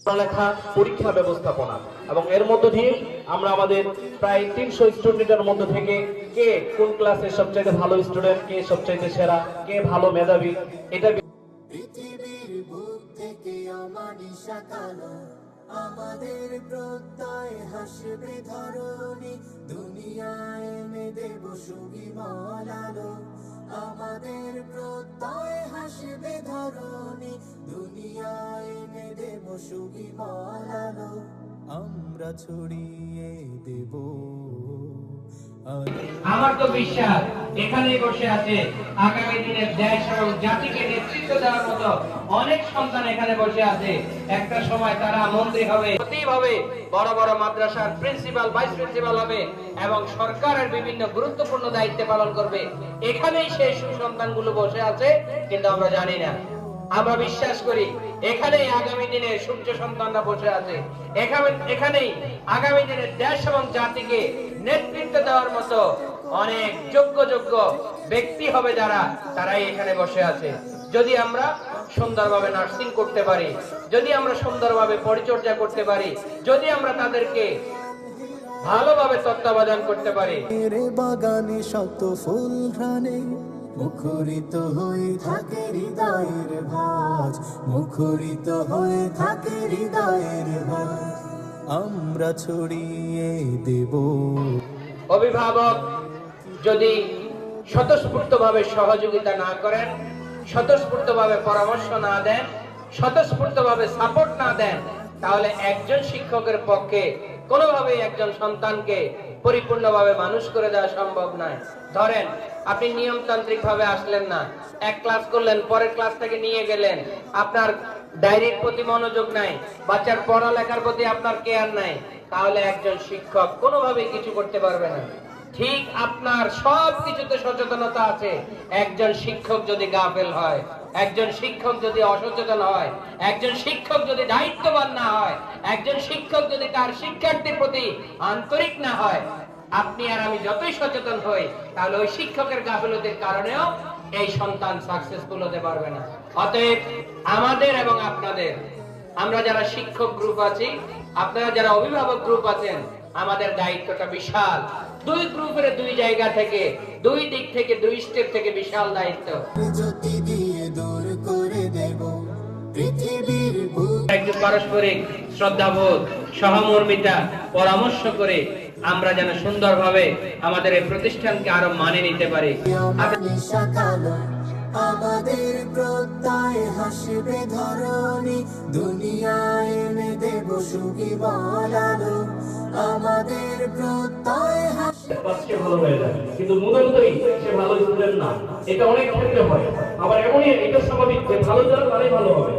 পড়ালেখা, পরীক্ষা ব্যবস্থাপনা এবং এর মধ্য দিয়ে আমরা আমাদের প্রায় ৩০০ স্টুডেন্টের মধ্য থেকে কে কোন ক্লাসে সবচেয়ে ভালো স্টুডেন্ট, কে সবচেয়ে সেরা, কে ভালো মেধাবী, এটা পৃথিবীর বুক থেকে অমানিসা কালো, আমাদের প্রত্যয় হাসবে ধরণী, দুনিয়ায় এনে দেব সুবিমল আলো। আমাদের প্রত্যয় হাসবে ধরণী, দুনিয়ায় এনে দেব সুবিমল আলো। আমরা ছড়িয়ে দেব। আমার তো বিশ্বাস এখানেই বসে আছে আগামী দিনের দেশ এবং জাতিকে নেতৃত্ব দেওয়ার মতো অনেক সন্তান এখানে বসে আছে। একটা সময় তারা মন্ত্রী হবে, সচিব হবে, বড় বড় মাদ্রাসার প্রিন্সিপাল, ভাইস প্রিন্সিপাল হবে এবং সরকারের বিভিন্ন গুরুত্বপূর্ণ দায়িত্ব পালন করবে। এখানেই সেই সুসন্তানগুলো বসে আছে, কিন্তু আমরা জানি না। আমরা বিশ্বাস করি এখানেই আগামী দিনে সূর্য সন্তানরা বসে আছে। এখানেই আগামী দিনে দেশ এবং জাতিকে নেতৃত্ব দেওয়ার মতো অনেক যোগ্য ব্যক্তি হবে যারা, তারাই এখানে বসে আছে। যদি আমরা সুন্দরভাবে নার্সিং করতে পারি, যদি আমরা সুন্দরভাবে পরিচর্যা করতে পারি, যদি আমরা তাদেরকে ভালোভাবে তত্ত্বাবধান করতে পারি। বাগানে শত ফুল ঘ্রাণে মুখরিত হয়ে থাকে হৃদয়ের ভাজ, মুখরিত হয়ে থাকে হৃদয়ের ভাজ, আমরা ছড়িয়ে দেব। অভিভাবক যদি স্বতঃস্ফূর্তভাবে সহযোগিতা না করেন, স্বতঃস্ফূর্তভাবে পরামর্শ না দেন, স্বতঃস্ফূর্তভাবে সাপোর্ট না দেন, তাহলে একজন শিক্ষকের পক্ষে কোনোভাবেই একজন সন্তানকে পরিপূর্ণভাবে মানুষ করে দেওয়া সম্ভব নয়। ধরেন আপনি নিয়মতান্ত্রিক ভাবে আসলেন না, এক ক্লাস করলেন, পরের ক্লাস থেকে নিয়ে গেলেন, আপনার ডায়েরির প্রতি মনোযোগ নাই, বাচ্চার পড়ালেখার প্রতি আপনার কেয়ার নাই, তাহলে একজন শিক্ষক কোনোভাবেই কিছু করতে পারবে না। ঠিক আপনার সব কিছুতে সচেতনতা আছে, একজন শিক্ষক যদি গাফেল হয়, একজন শিক্ষক যদি অসচেতন হয়, একজন শিক্ষক যদি দায়িত্ববান না হয়, একজন শিক্ষক যদি তার শিক্ষার্থীর প্রতি আন্তরিক না হয়, আপনি আর আমি যতই সচেতন হই, তাহলে ওই শিক্ষকের গাফিলতির কারণেও এই সন্তান সাকসেসফুল হতে পারবে না। অতএব আমাদের এবং আপনাদের, আমরা যারা শিক্ষক গ্রুপ আছি, আপনারা যারা অভিভাবক গ্রুপ আছেন, আমাদের দায়িত্বটা বিশাল। দুই গ্রুপের দুই জায়গা থেকে, দুই দিক থেকে, দুই স্টেপ থেকে বিশাল দায়িত্ব। জ্যোতি দিয়ে দূর করে দেব পৃথিবীর বুক। একটু পারস্পরিক শ্রদ্ধাবোধ, সহমর্মিতা, পরামর্শ করে আমরা যেন সুন্দরভাবে আমাদের এই প্রতিষ্ঠানকে আরো মানিয়ে নিতে পারি। অমানিসা কালো, আমাদের প্রত্যয় হাসবে ধরণী, দুনিয়ায় এনে দেব সুবিমল আলো। আমাদের প্রত্যয় সে ভালো হয়ে যাবে, কিন্তু মূলতই সে ভালো স্টুডেন্ট না। এটা অনেক ক্ষেত্রে হয়, আবার এমনই এটা স্বাভাবিক যে ভালো যারা তারাই ভালো হবে।